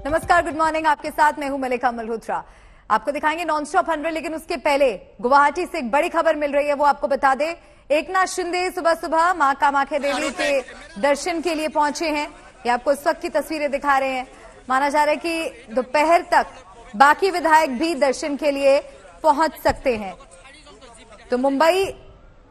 नमस्कार, good morning. आपके साथ मैं हूं मलिका मल्होत्रा। आपको दिखाएंगे नॉनस्टॉप 100, लेकिन उसके पहले गुवाहाटी से एक बड़ी खबर मिल रही है, वो आपको बता दें। एकनाथ शिंदे सुबह सुबह मां कामाख्या देवी के दर्शन के लिए पहुंचे हैं। ये आपको इस वक्त की तस्वीरें दिखा रहे हैं। माना जा रहा है कि दोपहर तक बाकी विधायक भी दर्शन के लिए पहुंच सकते हैं। तो मुंबई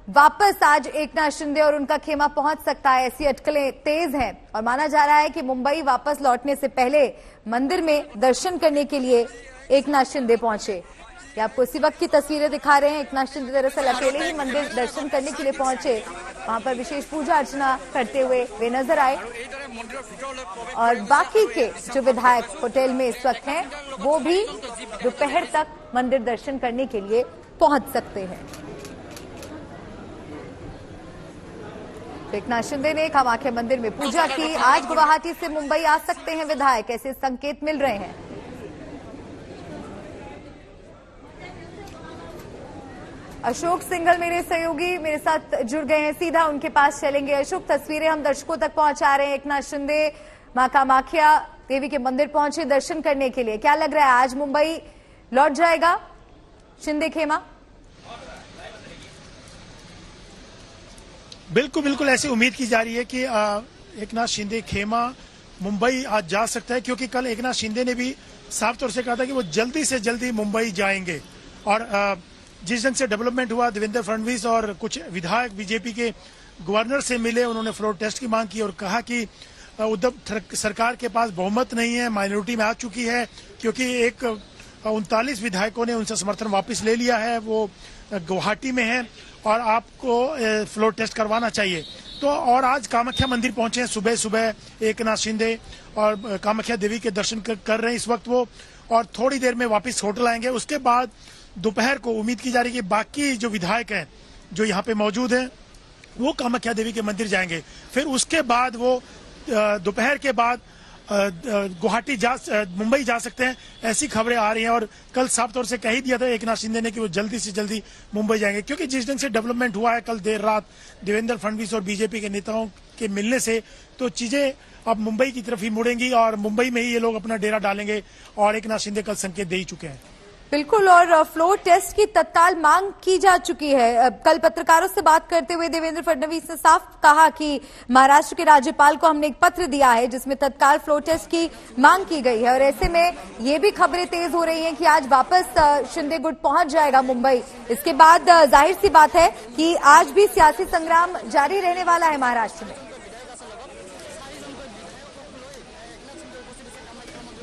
वापस आज एकनाथ शिंदे और उनका खेमा पहुंच सकता है, ऐसी अटकलें तेज हैं। और माना जा रहा है कि मुंबई वापस लौटने से पहले मंदिर में दर्शन करने के लिए एकनाथ शिंदे पहुंचे। ये आपको इसी वक्त की तस्वीरें दिखा रहे हैं। एकनाथ शिंदे दरअसल अकेले ही मंदिर दर्शन करने के लिए पहुंचे। वहां पर विशेष पूजा अर्चना करते हुए वे नजर आए। और बाकी के जो विधायक होटल में इस वक्त हैं, वो भी दोपहर तक मंदिर दर्शन करने के लिए पहुंच सकते हैं। एकनाथ शिंदे ने कामाख्या मंदिर में पूजा की। आज गुवाहाटी से मुंबई आ सकते हैं विधायक, ऐसे संकेत मिल रहे हैं। अशोक सिंघल मेरे सहयोगी मेरे साथ जुड़ गए हैं, सीधा उनके पास चलेंगे। अशोक, तस्वीरें हम दर्शकों तक पहुंचा रहे हैं। एकनाथ शिंदे मां कामाख्या देवी के मंदिर पहुंचे दर्शन करने के लिए। क्या लग रहा है, आज मुंबई लौट जाएगा शिंदे खेमा? बिल्कुल बिल्कुल ऐसी उम्मीद की जा रही है कि एकनाथ शिंदे खेमा मुंबई आज जा सकता है, क्योंकि कल एकनाथ शिंदे ने भी साफ तौर से कहा था कि वो जल्दी से जल्दी मुंबई जाएंगे। और जिस ढंग से डेवलपमेंट हुआ, देवेंद्र फडणवीस और कुछ विधायक बीजेपी के गवर्नर से मिले, उन्होंने फ्लोर टेस्ट की मांग की और कहा कि उद्धव सरकार के पास बहुमत नहीं है, माइनॉरिटी में आ चुकी है, क्योंकि 39 विधायकों ने उनसे समर्थन वापस ले लिया है, वो गुवाहाटी में है और आपको फ्लोर टेस्ट करवाना चाहिए। तो और आज कामाख्या मंदिर पहुंचे हैं सुबह सुबह एकनाथ शिंदे और कामाख्या देवी के दर्शन कर रहे हैं इस वक्त वो, और थोड़ी देर में वापस होटल आएंगे। उसके बाद दोपहर को उम्मीद की जा रही है कि बाकी जो विधायक हैं जो यहाँ पे मौजूद हैं वो कामाख्या देवी के मंदिर जाएंगे। फिर उसके बाद वो दोपहर के बाद मुंबई जा सकते हैं, ऐसी खबरें आ रही हैं। और कल साफ तौर से कह ही दिया था एकनाथ शिंदे ने कि वो जल्दी से जल्दी मुंबई जाएंगे, क्योंकि जिस ढंग से डेवलपमेंट हुआ है कल देर रात देवेंद्र फडणवीस और बीजेपी के नेताओं के मिलने से, तो चीजें अब मुंबई की तरफ ही मुड़ेंगी और मुंबई में ही ये लोग अपना डेरा डालेंगे। और एकनाथ शिंदे कल संकेत दे ही चुके हैं। बिल्कुल, और फ्लोर टेस्ट की तत्काल मांग की जा चुकी है। कल पत्रकारों से बात करते हुए देवेंद्र फडणवीस ने साफ कहा कि महाराष्ट्र के राज्यपाल को हमने एक पत्र दिया है जिसमें तत्काल फ्लोर टेस्ट की मांग की गई है। और ऐसे में ये भी खबरें तेज हो रही हैं कि आज वापस शिंदे गुट पहुंच जाएगा मुंबई। इसके बाद जाहिर सी बात है कि आज भी सियासी संग्राम जारी रहने वाला है महाराष्ट्र में।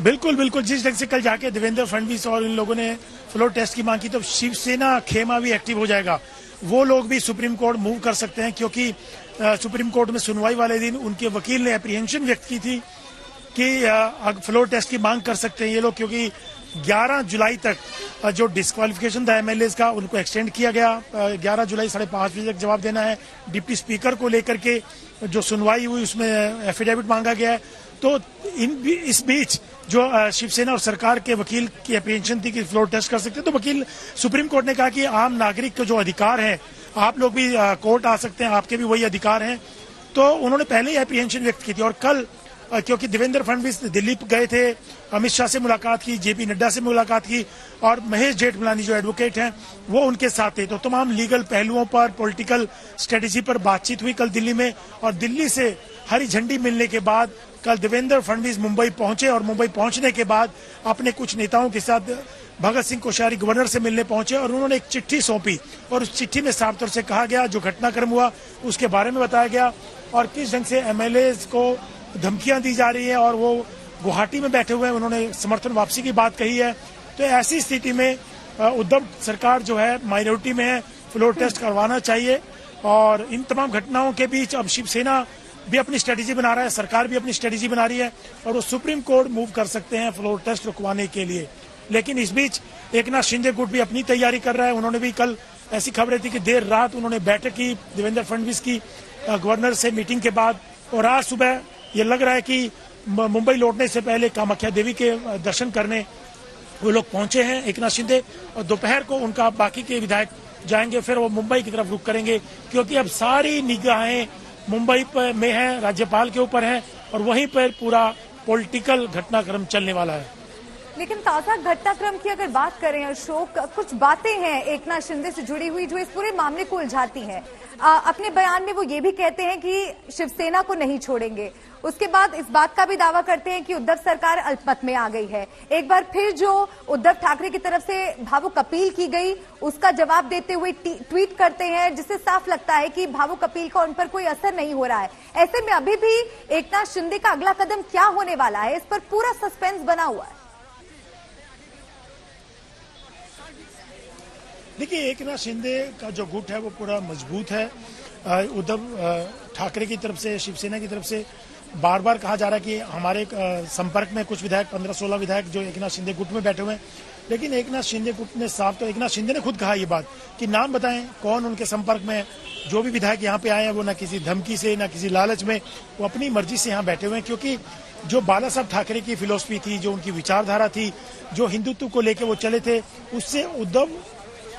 बिल्कुल बिल्कुल, जिस ढंग से कल जाके देवेंद्र फडणवीस और इन लोगों ने फ्लोर टेस्ट की मांग की, तो शिवसेना खेमा भी एक्टिव हो जाएगा। वो लोग भी सुप्रीम कोर्ट मूव कर सकते हैं, क्योंकि सुप्रीम कोर्ट में सुनवाई वाले दिन उनके वकील ने अप्रीहेंशन व्यक्त की थी कि फ्लोर टेस्ट की मांग कर सकते हैं ये लोग, क्योंकि 11 जुलाई तक जो डिस्क्वालिफिकेशन था एमएलएज का उनको एक्सटेंड किया गया। 11 जुलाई 5:30 बजे तक जवाब देना है। डिप्टी स्पीकर को लेकर के जो सुनवाई हुई उसमें एफिडेविट मांगा गया है। तो इस बीच जो शिवसेना और सरकार के वकील की अप्रीहेंशन थी कि फ्लोर टेस्ट कर सकते हैं, तो वकील सुप्रीम कोर्ट ने कहा कि आम नागरिक के जो अधिकार है, आप लोग भी कोर्ट आ सकते हैं, आपके भी वही अधिकार हैं। तो उन्होंने पहले ही अप्रीहेंशन व्यक्त की थी। और कल क्योंकि देवेंद्र फडणवीस दिल्ली गए थे, अमित शाह से मुलाकात की, जेपी नड्डा से मुलाकात की, और महेश जेठमलानी जो एडवोकेट हैं वो उनके साथ थे। तो तमाम लीगल पहलुओं पर, पॉलिटिकल स्ट्रेटेजी पर बातचीत हुई कल दिल्ली में। और दिल्ली से हरी झंडी मिलने के बाद कल देवेंद्र फडणवीस मुंबई पहुंचे और मुंबई पहुंचने के बाद अपने कुछ नेताओं के साथ भगत सिंह कोश्यारी गवर्नर से मिलने पहुंचे और उन्होंने एक चिट्ठी सौंपी। और उस चिट्ठी में साफ तौर से कहा गया, जो घटनाक्रम हुआ उसके बारे में बताया गया और किस ढंग से एमएलएज को धमकियां दी जा रही है और वो गुवाहाटी में बैठे हुए हैं। उन्होंने समर्थन वापसी की बात कही है। तो ऐसी स्थिति में उद्धव सरकार जो है माइनॉरिटी में है, फ्लोर टेस्ट करवाना चाहिए। और इन तमाम घटनाओं के बीच अब शिवसेना भी अपनी स्ट्रेटेजी बना रहा है, सरकार भी अपनी स्ट्रेटेजी बना रही है और वो सुप्रीम कोर्ट मूव कर सकते हैं फ्लोर टेस्ट रुकवाने के लिए। लेकिन इस बीच एकनाथ शिंदे गुट भी अपनी तैयारी कर रहा है। उन्होंने भी कल ऐसी खबरें थी कि देर रात उन्होंने बैठक की देवेंद्र फडणवीस की गवर्नर से मीटिंग के बाद, और आज सुबह ये लग रहा है कि मुंबई लौटने से पहले कामाख्या देवी के दर्शन करने वो लोग पहुंचे हैं एकनाथ शिंदे। और दोपहर को उनका बाकी के विधायक जाएंगे, फिर वो मुंबई की तरफ रुख करेंगे, क्योंकि अब सारी निगाहें मुंबई में है, राज्यपाल के ऊपर है और वहीं पर पूरा पॉलिटिकल घटनाक्रम चलने वाला है। लेकिन ताजा घटनाक्रम की अगर बात करें अशोक, कुछ बातें हैं एकनाथ शिंदे से जुड़ी हुई जो इस पूरे मामले को उलझाती हैं। अपने बयान में वो ये भी कहते हैं कि शिवसेना को नहीं छोड़ेंगे। उसके बाद इस बात का भी दावा करते हैं कि उद्धव सरकार अल्पमत में आ गई है। एक बार फिर जो उद्धव ठाकरे की तरफ से भावुक अपील की गई उसका जवाब देते हुए ट्वीट करते हैं, जिससे साफ लगता है कि भावुक अपील का उन पर कोई असर नहीं हो रहा है। ऐसे में अभी भी एकनाथ शिंदे का अगला कदम क्या होने वाला है, इस पर पूरा सस्पेंस बना हुआ है। देखिए, एकनाथ शिंदे का जो गुट है वो पूरा मजबूत है। उद्धव ठाकरे की तरफ से, शिवसेना की तरफ से बार बार कहा जा रहा है कि हमारे संपर्क में कुछ विधायक 15-16 विधायक जो एकनाथ शिंदे गुट में बैठे हुए हैं, लेकिन एकनाथ शिंदे गुट ने साफ, तो एकनाथ शिंदे ने खुद कहा ये बात कि नाम बताएं कौन उनके संपर्क में है। जो भी विधायक यहाँ पे आए हैं वो ना किसी धमकी से ना किसी लालच में, वो अपनी मर्जी से यहाँ बैठे हुए हैं। क्योंकि जो बाला साहब ठाकरे की फिलोसफी थी, जो उनकी विचारधारा थी, जो हिंदुत्व को लेकर वो चले थे, उससे उद्धव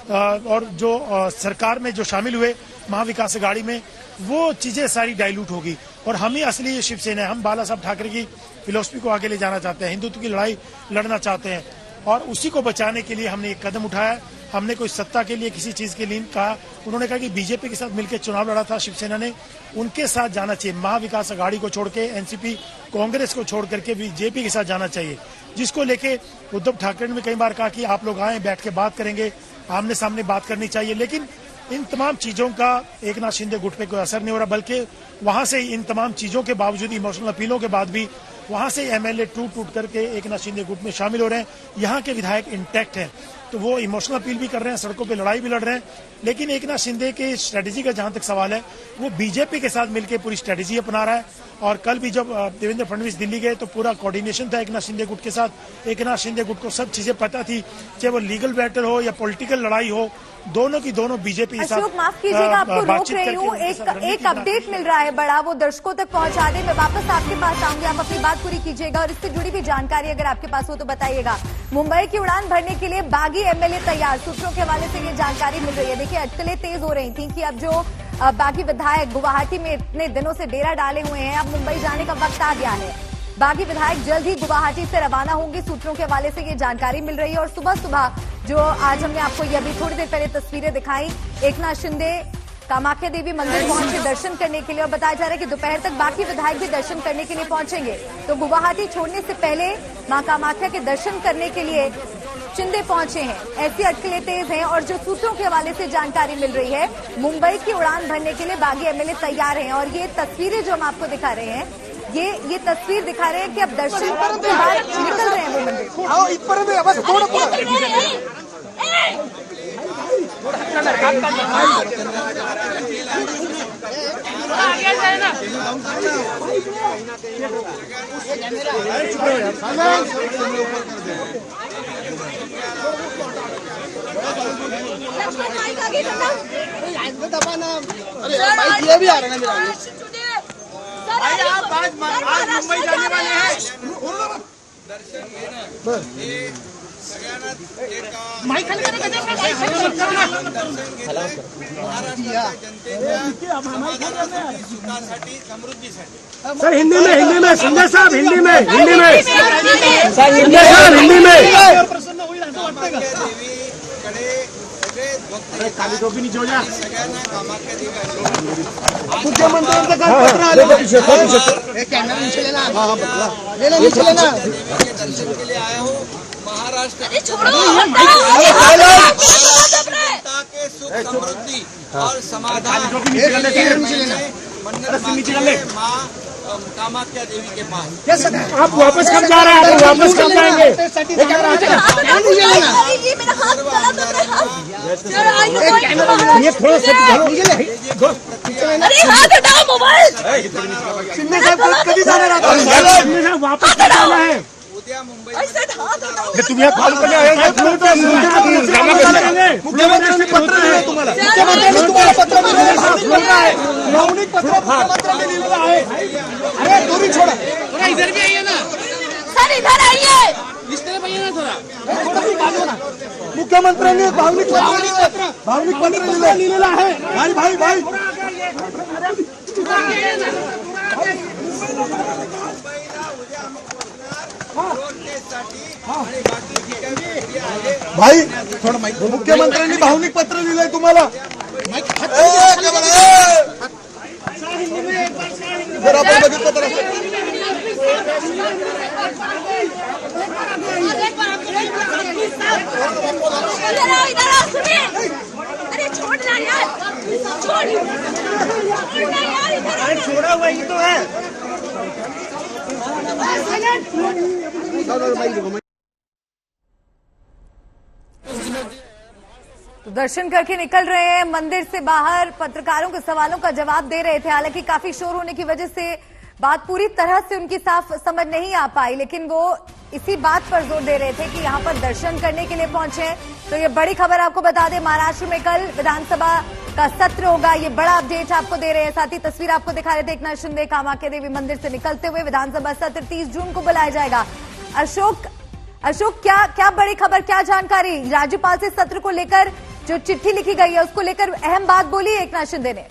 और जो सरकार में जो शामिल हुए महाविकास अघाड़ी में, वो चीजें सारी डाइल्यूट होगी। और हम ही असली शिवसेना है। हम बाला साहब ठाकरे की फिलोसफी को आगे ले जाना चाहते हैं, हिंदुत्व की लड़ाई लड़ना चाहते हैं, और उसी को बचाने के लिए हमने एक कदम उठाया। हमने कोई सत्ता के लिए किसी चीज के लिए कहा। उन्होंने कहा कि बीजेपी के साथ मिलकर चुनाव लड़ा था शिवसेना ने, उनके साथ जाना चाहिए। महाविकास अघाड़ी को छोड़ के, एनसीपी कांग्रेस को छोड़ करके बीजेपी के साथ जाना चाहिए, जिसको लेके उद्धव ठाकरे ने भी कई बार कहा कि आप लोग आए, बैठ के बात करेंगे, आमने सामने बात करनी चाहिए। लेकिन इन तमाम चीजों का एकनाथ शिंदे गुट पे कोई असर नहीं हो रहा, बल्कि वहां से इन तमाम चीजों के बावजूद, इमोशनल अपीलों के बाद भी वहां से एमएलए टूट करके एकनाथ शिंदे गुट में शामिल हो रहे हैं। यहाँ के विधायक इंटैक्ट हैं, तो वो इमोशनल अपील भी कर रहे हैं, सड़कों पे लड़ाई भी लड़ रहे हैं। लेकिन एकनाथ शिंदे के स्ट्रेटेजी का जहां तक सवाल है, वो बीजेपी के साथ मिलकर पूरी स्ट्रेटेजी अपना रहा है। और कल भी जब देवेंद्र फडणवीस दिल्ली गए तो पूरा कोऑर्डिनेशन था एकनाथ शिंदे गुट के साथ। एकनाथ शिंदे गुट को सब चीजें पता थी, चाहे वो लीगल बैटल हो या पॉलिटिकल लड़ाई हो, दोनों की दोनों बीजेपी के साथ। अशोक, माफ कीजिएगा, आपको रोक रही हूँ। एक अपडेट मिल रहा है बड़ा, वो दर्शकों तक पहुंचा दे। मैं वापस आपके पास आऊंगी, आप अपनी बात पूरी कीजिएगा और इससे जुड़ी भी जानकारी अगर आपके पास हो तो बताइएगा। मुंबई की उड़ान भरने के लिए बागी एमएलए तैयार, सूत्रों के हवाले से ये जानकारी मिल रही है। देखिए, अटकलें तेज हो रही थी कि अब जो बागी विधायक गुवाहाटी में इतने दिनों से डेरा डाले हुए हैं, अब मुंबई जाने का वक्त आ गया है। बागी विधायक जल्द ही गुवाहाटी से रवाना होंगे, सूत्रों के हवाले से ये जानकारी मिल रही है। और सुबह सुबह जो आज हमने आपको ये अभी थोड़ी देर पहले तस्वीरें दिखाई, एकनाथ शिंदे कामाख्या देवी मंदिर पहुंचे दर्शन करने के लिए, और बताया जा रहा है कि दोपहर तक बाकी विधायक भी दर्शन करने के लिए पहुंचेंगे। तो गुवाहाटी छोड़ने से पहले मां कामाख्या के दर्शन करने के लिए शिंदे पहुंचे हैं। ऐसी अटकलें तेज हैं और जो सूत्रों के हवाले से जानकारी मिल रही है, मुंबई की उड़ान भरने के लिए बागी एमएलए तैयार हैं। और ये तस्वीरें जो हम आपको दिखा रहे हैं, ये तस्वीर दिखा रहे हैं कि अब दर्शन के बाद निकल रहे हैं वो मंदिर। अरे ये भी आ रहा है मेरा। भाई आप आज मुंबई जाने वाले हैं। माइक खाली सर हिंदी में शिंदे साहब हिंदी में सर हिंदी साहब हिंदी में काली टोपी नीचे हो जा। मुख्यमंत्री कैमरा नीचे लेना, लेना नीचे लेना। दर्शन के लिए आया हूँ महाराष्ट्र के सुख समृद्धि और समाधान माँ कामाख्या देवी के पास। आप वापस कब जा रहे हैं? वापस कब जाएंगे? ये थोड़ा शिंदे साहब कभी जाना साहब वापस कब जाना है? मुंबई तुम यहाँ कॉल करने आए मुख्यमंत्री ने पत्र दिलं तुम्हाला, मुख्यमंत्र्यांनी तुम्हाला पत्र दिलं, मौलिक पत्र मुख्यमंत्र्यांनी दिलेलं आहे। अरे दूरी छोड़ा, थोड़ा इधर भी आइए ना सर, इधर आइए, इस तरफ आइए ना थोड़ा। मुख्यमंत्र्यांनी भावनिक पत्र लिहिलेलं आहे। भाई भाई भाई भाई थोडं मुख्यमंत्र्यांनी भावनिक पत्र लिहिलंय तुम्हाला जर आपण बघितलं तर इधर आओ सुनिए अरे छोड़ना यार छोड़ना यार इधर छोड़ा हुआ ही तो है। तो दर्शन करके निकल रहे हैं मंदिर से बाहर, पत्रकारों के सवालों का जवाब दे रहे थे। हालांकि काफी शोर होने की वजह से बात पूरी तरह से उनकी साफ समझ नहीं आ पाई, लेकिन वो इसी बात पर जोर दे रहे थे कि यहां पर दर्शन करने के लिए पहुंचे। तो ये बड़ी खबर आपको बता दें, महाराष्ट्र में कल विधानसभा का सत्र होगा, ये बड़ा अपडेट आपको दे रहे हैं। साथ ही तस्वीर आपको दिखा रहे थे एकनाथ शिंदे कामाख्या देवी मंदिर से निकलते हुए। विधानसभा सत्र 30 जून को बुलाया जाएगा। अशोक क्या बड़ी खबर, क्या जानकारी? राज्यपाल से सत्र को लेकर जो चिट्ठी लिखी गई है उसको लेकर अहम बात बोली एकनाथ शिंदे ने।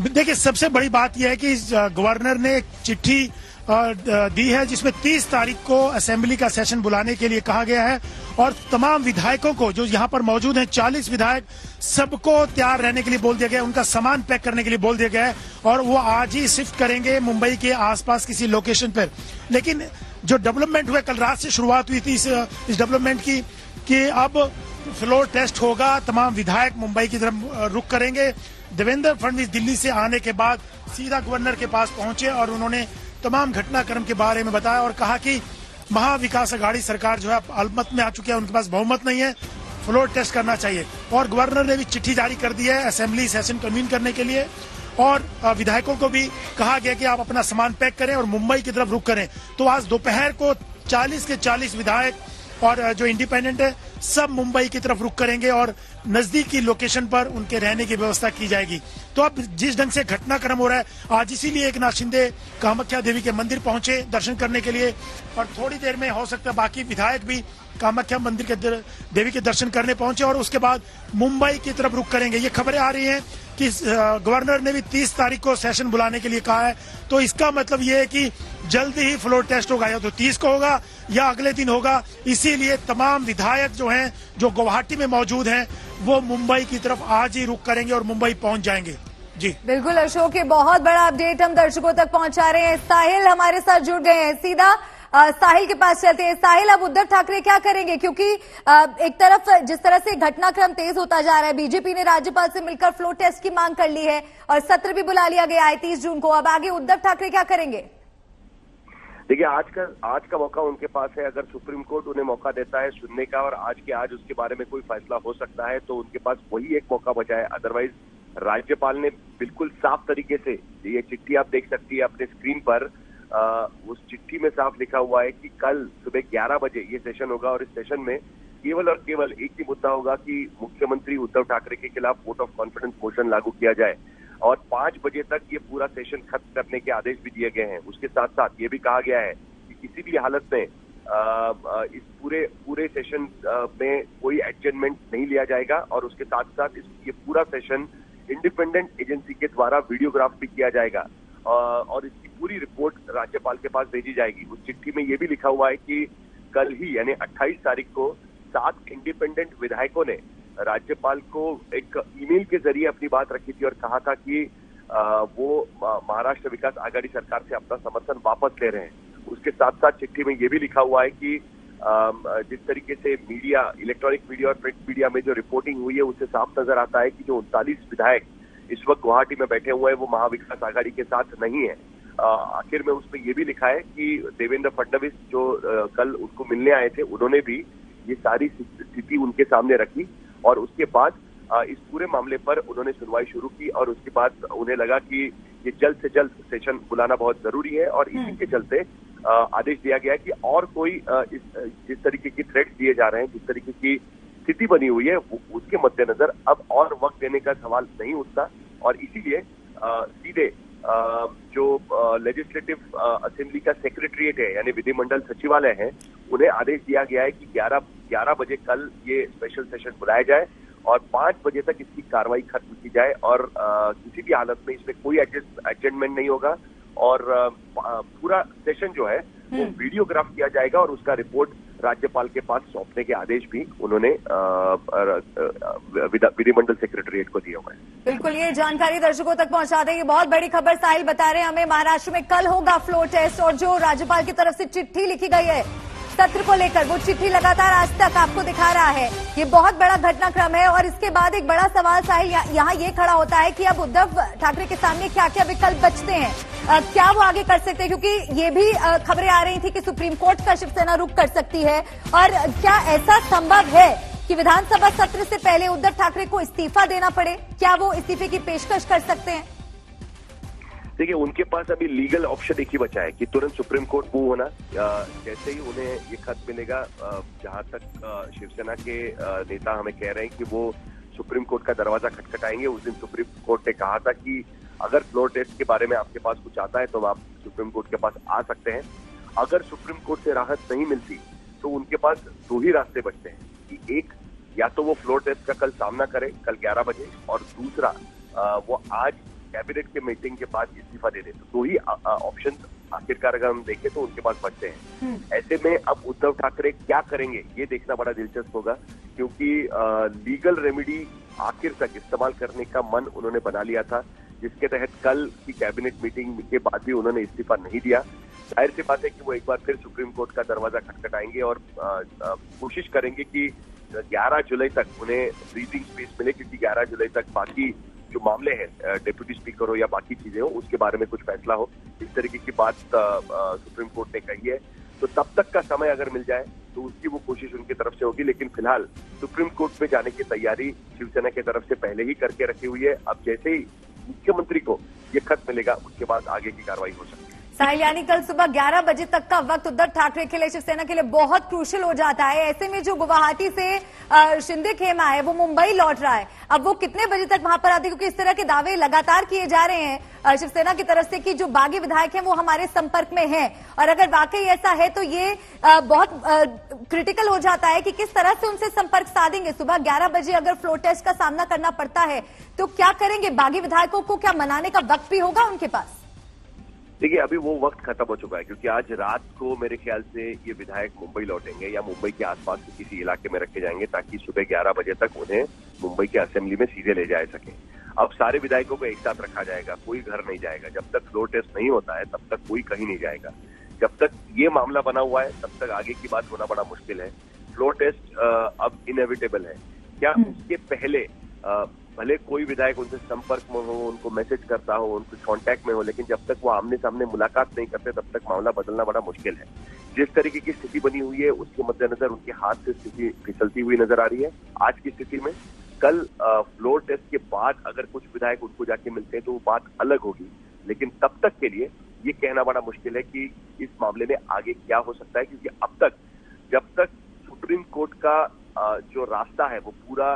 देखिए, सबसे बड़ी बात यह है कि गवर्नर ने एक चिट्ठी दी है जिसमें 30 तारीख को असेंबली का सेशन बुलाने के लिए कहा गया है और तमाम विधायकों को जो यहाँ पर मौजूद हैं 40 विधायक, सबको तैयार रहने के लिए बोल दिया गया है, उनका सामान पैक करने के लिए बोल दिया गया है और वो आज ही शिफ्ट करेंगे मुंबई के आसपास किसी लोकेशन पर। लेकिन जो डेवलपमेंट हुआ, कल रात से शुरुआत हुई थी इस डेवलपमेंट की कि अब फ्लोर टेस्ट होगा, तमाम विधायक मुंबई की तरफ रुख करेंगे। देवेंद्र फडणवीस दिल्ली से आने के बाद सीधा गवर्नर के पास पहुंचे और उन्होंने तमाम घटनाक्रम के बारे में बताया और कहा कि महाविकास अघाड़ी सरकार जो है अल्पमत में आ चुकी है, उनके पास बहुमत नहीं है, फ्लोर टेस्ट करना चाहिए। और गवर्नर ने भी चिट्ठी जारी कर दी है असेंबली सेशन कन्वीन करने के लिए और विधायकों को भी कहा गया कि आप अपना सामान पैक करें और मुंबई की तरफ रुख करें। तो आज दोपहर को 40 के 40 विधायक और जो इंडिपेंडेंट है सब मुंबई की तरफ रुख करेंगे और नजदीकी लोकेशन पर उनके रहने की व्यवस्था की जाएगी। तो अब जिस ढंग से घटनाक्रम हो रहा है, आज इसीलिए एकनाथ शिंदे कामाख्या देवी के मंदिर पहुंचे दर्शन करने के लिए और थोड़ी देर में हो सकता है बाकी विधायक भी कामाख्या मंदिर के देवी के दर्शन करने पहुंचे और उसके बाद मुंबई की तरफ रुख करेंगे। ये खबरें आ रही हैं कि गवर्नर ने भी 30 तारीख को सेशन बुलाने के लिए कहा है, तो इसका मतलब ये है कि जल्दी ही फ्लोर टेस्ट होगा, या तो 30 को होगा या अगले दिन होगा। इसीलिए तमाम विधायक जो हैं, जो गुवाहाटी में मौजूद हैं, वो मुंबई की तरफ आज ही रुख करेंगे और मुंबई पहुंच जाएंगे। जी बिल्कुल अशोक, ये बहुत बड़ा अपडेट हम दर्शकों तक पहुंचा रहे हैं। साहिल हमारे साथ जुड़ गए हैं, सीधा साहिल के पास चलते हैं। साहिल, अब उद्धव ठाकरे क्या करेंगे? क्योंकि एक तरफ जिस तरह से घटनाक्रम तेज होता जा रहा है, बीजेपी ने राज्यपाल से मिलकर फ्लोर टेस्ट की मांग कर ली है और सत्र भी बुला लिया गया है 30 जून को। अब आगे उद्धव ठाकरे क्या करेंगे? देखिए, आज का मौका उनके पास है। अगर सुप्रीम कोर्ट उन्हें मौका देता है सुनने का और आज उसके बारे में कोई फैसला हो सकता है, तो उनके पास वही एक मौका बचा है। अदरवाइज राज्यपाल ने बिल्कुल साफ तरीके से, ये चिट्ठी आप देख सकती है अपने स्क्रीन पर, उस चिट्ठी में साफ लिखा हुआ है कि कल सुबह 11 बजे ये सेशन होगा और इस सेशन में केवल और केवल एक ही मुद्दा होगा कि मुख्यमंत्री उद्धव ठाकरे के खिलाफ वोट ऑफ कॉन्फिडेंस मोशन लागू किया जाए और 5 बजे तक ये पूरा सेशन खत्म करने के आदेश भी दिए गए हैं। उसके साथ साथ ये भी कहा गया है कि किसी भी हालत में इस पूरे सेशन में कोई एडजमेंट नहीं लिया जाएगा और उसके साथ साथ ये पूरा सेशन इंडिपेंडेंट एजेंसी के द्वारा वीडियोग्राफ भी किया जाएगा और इसकी पूरी रिपोर्ट राज्यपाल के पास भेजी जाएगी। उस चिट्ठी में ये भी लिखा हुआ है कि कल ही यानी 28 तारीख को 7 इंडिपेंडेंट विधायकों ने राज्यपाल को एक ईमेल के जरिए अपनी बात रखी थी और कहा था कि वो महाराष्ट्र विकास आघाड़ी सरकार से अपना समर्थन वापस ले रहे हैं। उसके साथ साथ चिट्ठी में ये भी लिखा हुआ है कि जिस तरीके से मीडिया, इलेक्ट्रॉनिक मीडिया और प्रिंट मीडिया में जो रिपोर्टिंग हुई है उससे साफ नजर आता है कि जो 39 विधायक इस वक्त गुवाहाटी में बैठे हुए हैं वो महाविकास आघाड़ी के साथ नहीं है। आखिर में उसमें ये भी लिखा है कि देवेंद्र फडणवीस जो कल उनको मिलने आए थे, उन्होंने भी ये सारी स्थिति उनके सामने रखी और उसके बाद इस पूरे मामले पर उन्होंने सुनवाई शुरू की और उसके बाद उन्हें लगा कि ये जल्द से जल्द सेशन बुलाना बहुत जरूरी है और इसी के चलते आदेश दिया गया है कि और कोई जिस तरीके की थ्रेट्स दिए जा रहे हैं, जिस तरीके की स्थिति बनी हुई है, उसके मद्देनजर अब और वक्त देने का सवाल नहीं उठता और इसीलिए सीधे जो लेजिस्लेटिव असेंबली का सेक्रेटरिएट है यानी विधिमंडल सचिवालय है, उन्हें आदेश दिया गया है कि 11 बजे कल ये स्पेशल सेशन बुलाया जाए और 5 बजे तक इसकी कार्रवाई खत्म की जाए और किसी भी हालत में इसमें कोई एडजमेंट नहीं होगा और पूरा सेशन जो है वो वीडियोग्राफ किया जाएगा और उसका रिपोर्ट राज्यपाल के पास सौंपने के आदेश भी उन्होंने विधिमंडल सेक्रेटरीट को दिए हुए हैं। बिल्कुल, ये जानकारी दर्शकों तक पहुंचा दें। ये बहुत बड़ी खबर साहिल बता रहे हैं हमें। महाराष्ट्र में कल होगा फ्लोर टेस्ट और जो राज्यपाल की तरफ से चिट्ठी लिखी गई है सत्र को लेकर, वो चिट्ठी लगातार आज तक आपको दिखा रहा है। ये बहुत बड़ा घटनाक्रम है और इसके बाद एक बड़ा सवाल साहिल यहाँ ये खड़ा होता है कि अब उद्धव ठाकरे के सामने क्या क्या विकल्प बचते हैं, क्या वो आगे कर सकते हैं, क्योंकि ये भी खबरें आ रही थी कि सुप्रीम कोर्ट का शिवसेना रुख कर सकती है। और क्या ऐसा संभव है कि विधानसभा सत्र से पहले उद्धव ठाकरे को इस्तीफा देना पड़े? क्या वो इस्तीफे की पेशकश कर सकते हैं? देखिए, उनके पास अभी लीगल ऑप्शन एक ही बचा है कि तुरंत सुप्रीम कोर्ट मूव होना। जैसे ही उन्हें ये खत मिलेगा, जहां तक शिवसेना के नेता हमें कह रहे हैं कि वो सुप्रीम कोर्ट का दरवाजा खटखटाएंगे। उस दिन सुप्रीम कोर्ट ने कहा था कि अगर फ्लोर टेस्ट के बारे में आपके पास कुछ आता है तो आप सुप्रीम कोर्ट के पास आ सकते हैं। अगर सुप्रीम कोर्ट से राहत नहीं मिलती तो उनके पास दो ही रास्ते बचते हैं कि एक, या तो वो फ्लोर टेस्ट का कल सामना करे कल 11 बजे, और दूसरा वो आज कैबिनेट के मीटिंग के बाद इस्तीफा दे दे। तो दो ही ऑप्शन आखिरकार अगर हम देखें तो उनके पास बचते हैं। ऐसे में अब उद्धव ठाकरे क्या करेंगे ये देखना बड़ा दिलचस्प होगा, क्योंकि लीगल रेमेडी आखिर तक इस्तेमाल करने का मन उन्होंने बना लिया था, जिसके तहत कल की कैबिनेट मीटिंग के बाद भी उन्होंने इस्तीफा नहीं दिया। जाहिर सी बात है कि वो एक बार फिर सुप्रीम कोर्ट का दरवाजा खटखटाएंगे और कोशिश करेंगे कि 11 जुलाई तक उन्हें ब्रीथिंग स्पेस मिले, क्योंकि 11 जुलाई तक बाकी जो मामले हैं, डिप्यूटी स्पीकर हो या बाकी चीजें हो, उसके बारे में कुछ फैसला हो। इस तरीके की बात सुप्रीम कोर्ट ने कही है। तो तब तक का समय अगर मिल जाए तो उसकी वो कोशिश उनकी तरफ से होगी। लेकिन फिलहाल सुप्रीम कोर्ट में जाने की तैयारी शिवसेना की तरफ से पहले ही करके रखी हुई है। अब जैसे ही मुख्यमंत्री को ये खत मिलेगा उसके बाद आगे की कार्रवाई हो सकती है। साहिल, यानी कल सुबह 11 बजे तक का वक्त उद्धव ठाकरे के लिए, शिवसेना के लिए बहुत क्रूशियल हो जाता है। ऐसे में जो गुवाहाटी से शिंदे खेमा है वो मुंबई लौट रहा है, अब वो कितने बजे तक वहां पर आते, क्योंकि इस तरह के दावे लगातार किए जा रहे हैं शिवसेना की तरफ से कि जो बागी विधायक हैं वो हमारे संपर्क में हैं, और अगर वाकई ऐसा है तो ये बहुत क्रिटिकल हो जाता है कि किस तरह से उनसे संपर्क साधेंगे। सुबह 11 बजे अगर फ्लोर टेस्ट का सामना करना पड़ता है तो क्या करेंगे? बागी विधायकों को क्या मनाने का वक्त भी होगा उनके पास? देखिए, अभी वो वक्त खत्म हो चुका है, क्योंकि आज रात को मेरे ख्याल से ये विधायक मुंबई लौटेंगे या मुंबई के आसपास के किसी इलाके में रखे जाएंगे, ताकि सुबह 11 बजे तक उन्हें मुंबई के असेंबली में सीधे ले जाए सके। अब सारे विधायकों को एक साथ रखा जाएगा, कोई घर नहीं जाएगा। जब तक फ्लोर टेस्ट नहीं होता है तब तक कोई कहीं नहीं जाएगा। जब तक ये मामला बना हुआ है तब तक आगे की बात होना बड़ा मुश्किल है। फ्लोर टेस्ट अब इनएविटेबल है। क्या उसके पहले भले कोई विधायक उनसे संपर्क में हो, उनको मैसेज करता हो, उनके कांटेक्ट में हो, लेकिन जब तक वो आमने सामने मुलाकात नहीं करते तब तक मामला बदलना बड़ा मुश्किल है। जिस तरीके की स्थिति बनी हुई है उसके मद्देनजर उनके हाथ से स्थिति फिसलती हुई नजर आ रही है। आज की स्थिति में कल फ्लोर टेस्ट के बाद अगर कुछ विधायक उनको जाके मिलते हैं तो वो बात अलग होगी, लेकिन तब तक के लिए ये कहना बड़ा मुश्किल है कि इस मामले में आगे क्या हो सकता है, क्योंकि अब तक जब तक सुप्रीम कोर्ट का जो रास्ता है वो पूरा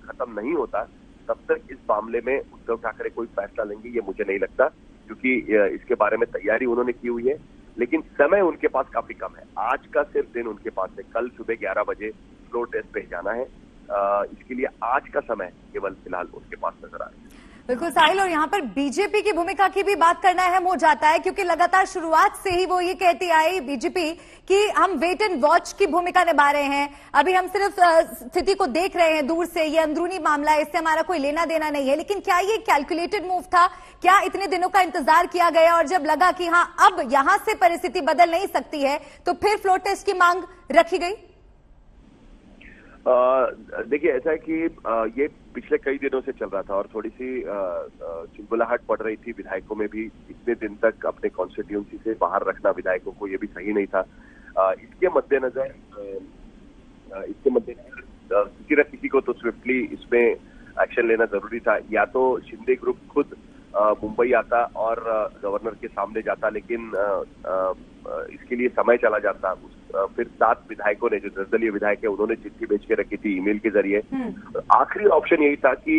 खत्म नहीं होता तब तक इस मामले में उद्धव ठाकरे कोई फैसला लेंगे ये मुझे नहीं लगता, क्योंकि इसके बारे में तैयारी उन्होंने की हुई है। लेकिन समय उनके पास काफी कम है। आज का सिर्फ दिन उनके पास है, कल सुबह 11 बजे फ्लोर टेस्ट पे जाना है। इसके लिए आज का समय केवल फिलहाल उनके पास नजर आ रहा है। बिल्कुल साहिल, और यहाँ पर बीजेपी की भूमिका की भी बात करना अहम हो जाता है, क्योंकि लगातार शुरुआत से ही वो ये कहती आई बीजेपी कि हम वेट एंड वॉच की भूमिका निभा रहे हैं। अभी हम सिर्फ स्थिति को देख रहे हैं दूर से, ये अंदरूनी मामला है, इससे हमारा कोई लेना देना नहीं है। लेकिन क्या ये कैलकुलेटेड मूव था? क्या इतने दिनों का इंतजार किया गया और जब लगा कि हाँ अब यहां से परिस्थिति बदल नहीं सकती है तो फिर फ्लोर टेस्ट की मांग रखी गई? देखिए, ऐसा है कि ये पिछले कई दिनों से चल रहा था और थोड़ी सी चिंबुलाहट पड़ रही थी विधायकों में भी। इतने दिन तक अपने कॉन्स्टिट्यूंसी से बाहर रखना विधायकों को ये भी सही नहीं था। इसके मद्देनजर किसी न किसी को तो स्विफ्टली इसमें एक्शन लेना जरूरी था। या तो शिंदे ग्रुप खुद मुंबई आता और गवर्नर के सामने जाता, लेकिन इसके लिए समय चला जाता। फिर 7 विधायकों ने, जो निर्दलीय विधायक है, उन्होंने चिट्ठी भेज के रखी थी ईमेल के जरिए। आखिरी ऑप्शन यही था कि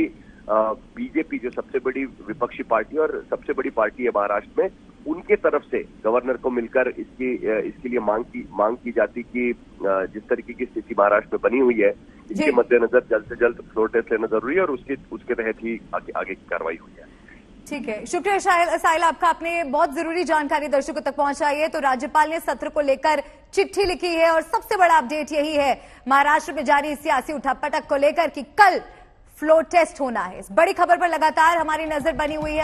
बीजेपी, जो सबसे बड़ी विपक्षी पार्टी और सबसे बड़ी पार्टी है महाराष्ट्र में, उनके तरफ से गवर्नर को मिलकर इसके लिए मांग की जाती कि जिस तरीके की स्थिति महाराष्ट्र में बनी हुई है इसके मद्देनजर जल्द से जल्द फ्लोर टेस्ट लेना जरूरी है और उसके तहत ही आगे की कार्रवाई हुई है। ठीक है, शुक्रिया साहिल आपका, आपने बहुत जरूरी जानकारी दर्शकों तक पहुंचाई है। तो राज्यपाल ने सत्र को लेकर चिट्ठी लिखी है और सबसे बड़ा अपडेट यही है महाराष्ट्र में जारी सियासी उठापटक को लेकर कि कल फ्लोर टेस्ट होना है। इस बड़ी खबर पर लगातार हमारी नजर बनी हुई है।